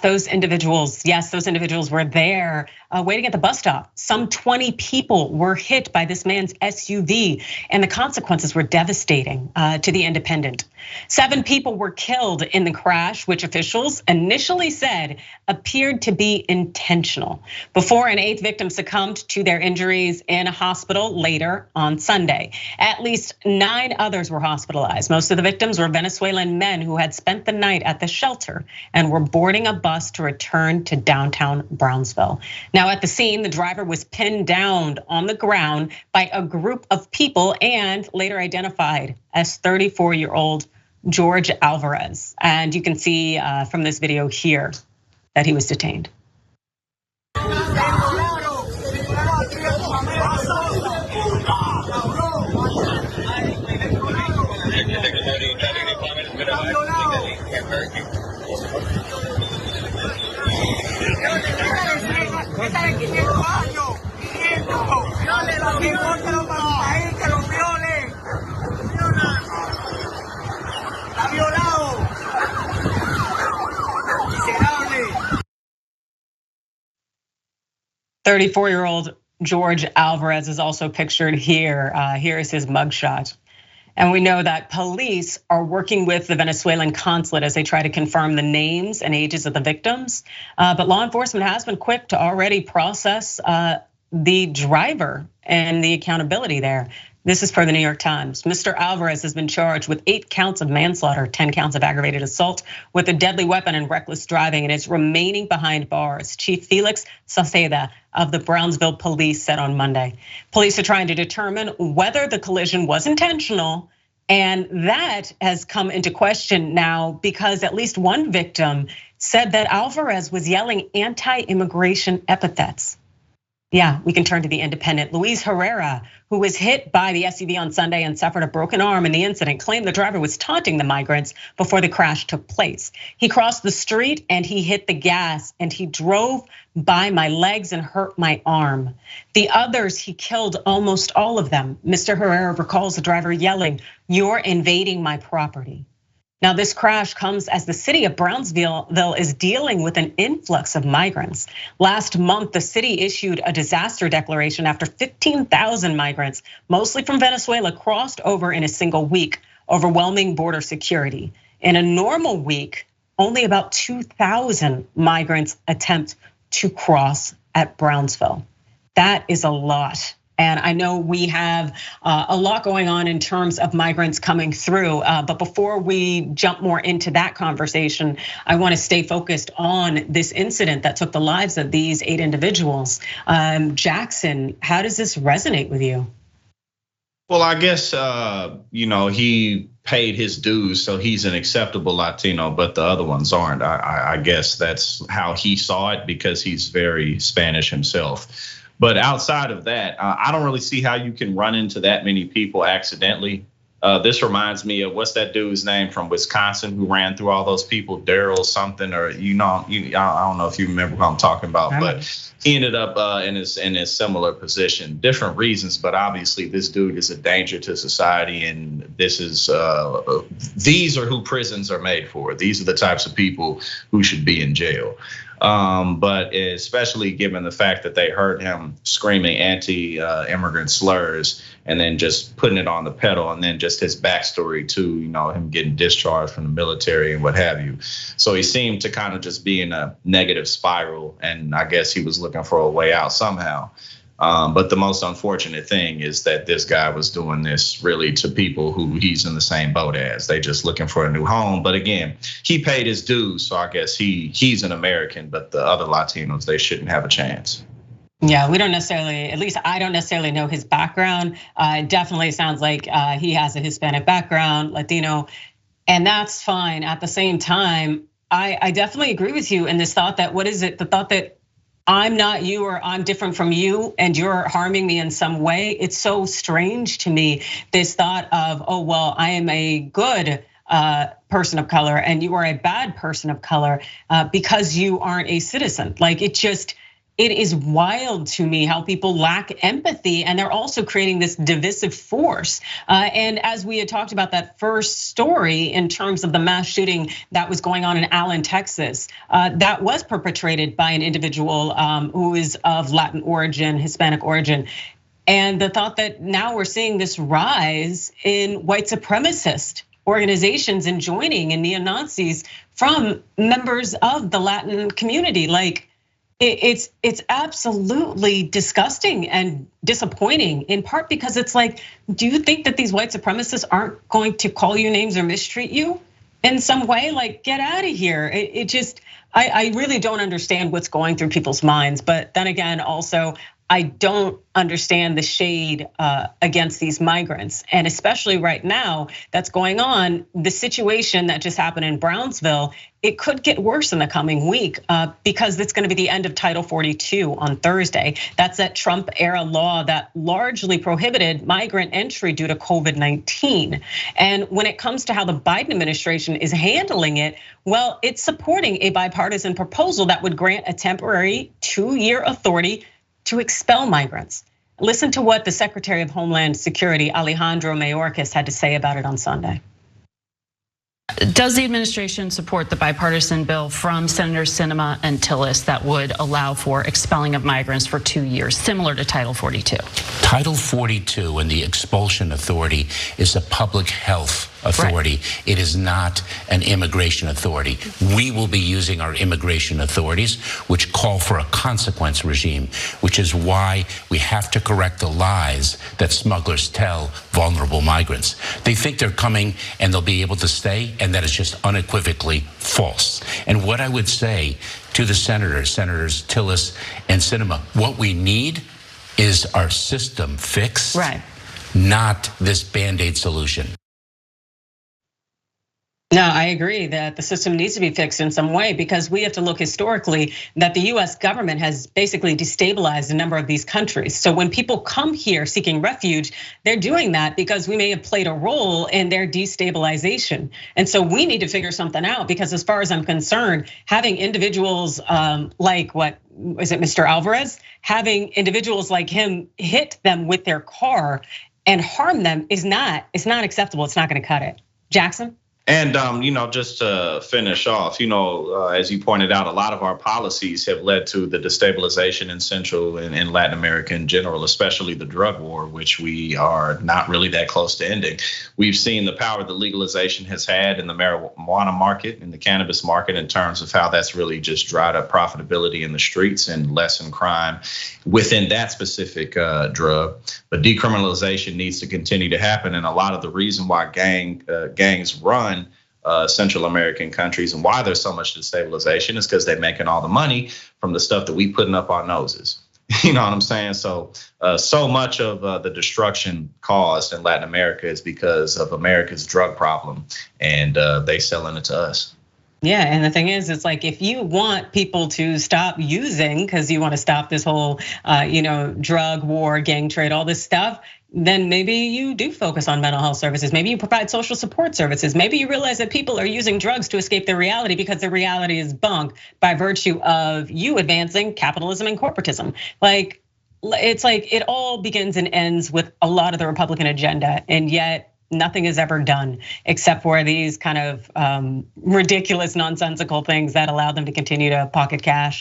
Those individuals, yes, those individuals were there waiting at the bus stop. Some 20 people were hit by this man's SUV, and the consequences were devastating to the Independent. 7 people were killed in the crash, which officials initially said appeared to be intentional, before an 8th victim succumbed to their injuries in a hospital later on Sunday. At least 9 others were hospitalized. Most of the victims were Venezuelan men who had spent the night at the shelter and were boarding a bus to return to downtown Brownsville. Now at the scene, the driver was pinned down on the ground by a group of people and later identified as 34-year-old George Alvarez. And you can see from this video here that he was detained. "34-year-old George Alvarez is also pictured here. Here is his mugshot. And we know that police are working with the Venezuelan consulate as they try to confirm the names and ages of the victims. But law enforcement has been quick to already process the driver and the accountability there. This is per the New York Times. Mr. Alvarez has been charged with 8 counts of manslaughter, 10 counts of aggravated assault with a deadly weapon and reckless driving, and is remaining behind bars. Chief Felix Sauceda of the Brownsville police said on Monday. Police are trying to determine whether the collision was intentional, and that has come into question now because at least one victim said that Alvarez was yelling anti-immigration epithets. Yeah, we can turn to the Independent. Luis Herrera, who was hit by the SUV on Sunday and suffered a broken arm in the incident, claimed the driver was taunting the migrants before the crash took place. He crossed the street and he hit the gas and he drove by my legs and hurt my arm. The others, he killed almost all of them. Mr. Herrera recalls the driver yelling, "You're invading my property." Now, this crash comes as the city of Brownsville is dealing with an influx of migrants. Last month, the city issued a disaster declaration after 15,000 migrants, mostly from Venezuela, crossed over in a single week, overwhelming border security. In a normal week, only about 2,000 migrants attempt to cross at Brownsville. That is a lot. And I know we have a lot going on in terms of migrants coming through. But before we jump more into that conversation, I want to stay focused on this incident that took the lives of these 8 individuals. Jackson, how does this resonate with you? Well, I guess he paid his dues, so he's an acceptable Latino, but the other ones aren't. I guess that's how he saw it because he's very Spanish himself. But outside of that, I don't really see how you can run into that many people accidentally. This reminds me of what's that dude's name from Wisconsin who ran through all those people, Daryl something, or I don't know if you remember what I'm talking about, but he ended up in his similar position, different reasons, but obviously this dude is a danger to society, and these are who prisons are made for. These are the types of people who should be in jail. But especially given the fact that they heard him screaming anti-immigrant slurs and then just putting it on the pedal, and then just his backstory too, him getting discharged from the military and what have you. So he seemed to kind of just be in a negative spiral, and I guess he was looking for a way out somehow. But the most unfortunate thing is that this guy was doing this really to people who he's in the same boat as. They just looking for a new home. But again, he paid his dues, so I guess he's an American, but the other Latinos, they shouldn't have a chance. Yeah, we don't necessarily, at least I don't necessarily know his background. It definitely sounds like he has a Hispanic background, Latino, and that's fine. At the same time, I definitely agree with you in this thought that, what is it? The thought that I'm not you or I'm different from you and you're harming me in some way. It's so strange to me, this thought of, oh, well, I am a good person of color and you are a bad person of color because you aren't a citizen. Like, it just, it is wild to me how people lack empathy, and they're also creating this divisive force. And as we had talked about that first story in terms of the mass shooting that was going on in Allen, Texas, that was perpetrated by an individual who is of Latin origin, Hispanic origin. And the thought that now we're seeing this rise in white supremacist organizations and joining in neo-Nazis from members of the Latin community. Like, it's absolutely disgusting and disappointing, in part because it's like, do you think that these white supremacists aren't going to call you names or mistreat you in some way? Like, get out of here. I really don't understand what's going through people's minds. But then again, also, I don't understand the shade against these migrants. And especially right now that's going on, the situation that just happened in Brownsville, it could get worse in the coming week because it's gonna be the end of Title 42 on Thursday. That's that Trump era law that largely prohibited migrant entry due to COVID-19. And when it comes to how the Biden administration is handling it, well, it's supporting a bipartisan proposal that would grant a temporary 2-year authority to expel migrants. Listen to what the Secretary of Homeland Security, Alejandro Mayorkas, had to say about it on Sunday. Does the administration support the bipartisan bill from Senators Sinema and Tillis that would allow for expelling of migrants for 2 years, similar to Title 42? Title 42 and the expulsion authority is a public health authority. Right. It is not an immigration authority. We will be using our immigration authorities, which call for a consequence regime, which is why we have to correct the lies that smugglers tell vulnerable migrants. They think they're coming and they'll be able to stay, and that is just unequivocally false. And what I would say to the Senators Tillis and Sinema, what we need is our system fixed, right, not this Band-Aid solution. No, I agree that the system needs to be fixed in some way, because we have to look historically that the US government has basically destabilized a number of these countries. So when people come here seeking refuge, they're doing that because we may have played a role in their destabilization. And so we need to figure something out, because as far as I'm concerned, having individuals like what is it, Mr. Alvarez, having individuals like him hit them with their car and harm them it's not acceptable. It's not gonna cut it. Jackson? And just to finish off, as you pointed out, a lot of our policies have led to the destabilization in Central and Latin America in general, especially the drug war, which we are not really that close to ending. We've seen the power that legalization has had in the marijuana market, in the cannabis market, in terms of how that's really just dried up profitability in the streets and lessened crime within that specific drug. But decriminalization needs to continue to happen, and a lot of the reason why gangs run Central American countries and why there's so much destabilization is because they're making all the money from the stuff that we putting up our noses. You know what I'm saying? So much of the destruction caused in Latin America is because of America's drug problem, and they selling it to us. Yeah, and the thing is, it's like, if you want people to stop using, because you want to stop this whole, drug war, gang trade, all this stuff, then maybe you do focus on mental health services. Maybe you provide social support services. Maybe you realize that people are using drugs to escape their reality because their reality is bunk by virtue of you advancing capitalism and corporatism. Like, it's like it all begins and ends with a lot of the Republican agenda, and yet nothing is ever done except for these kind of ridiculous, nonsensical things that allow them to continue to pocket cash.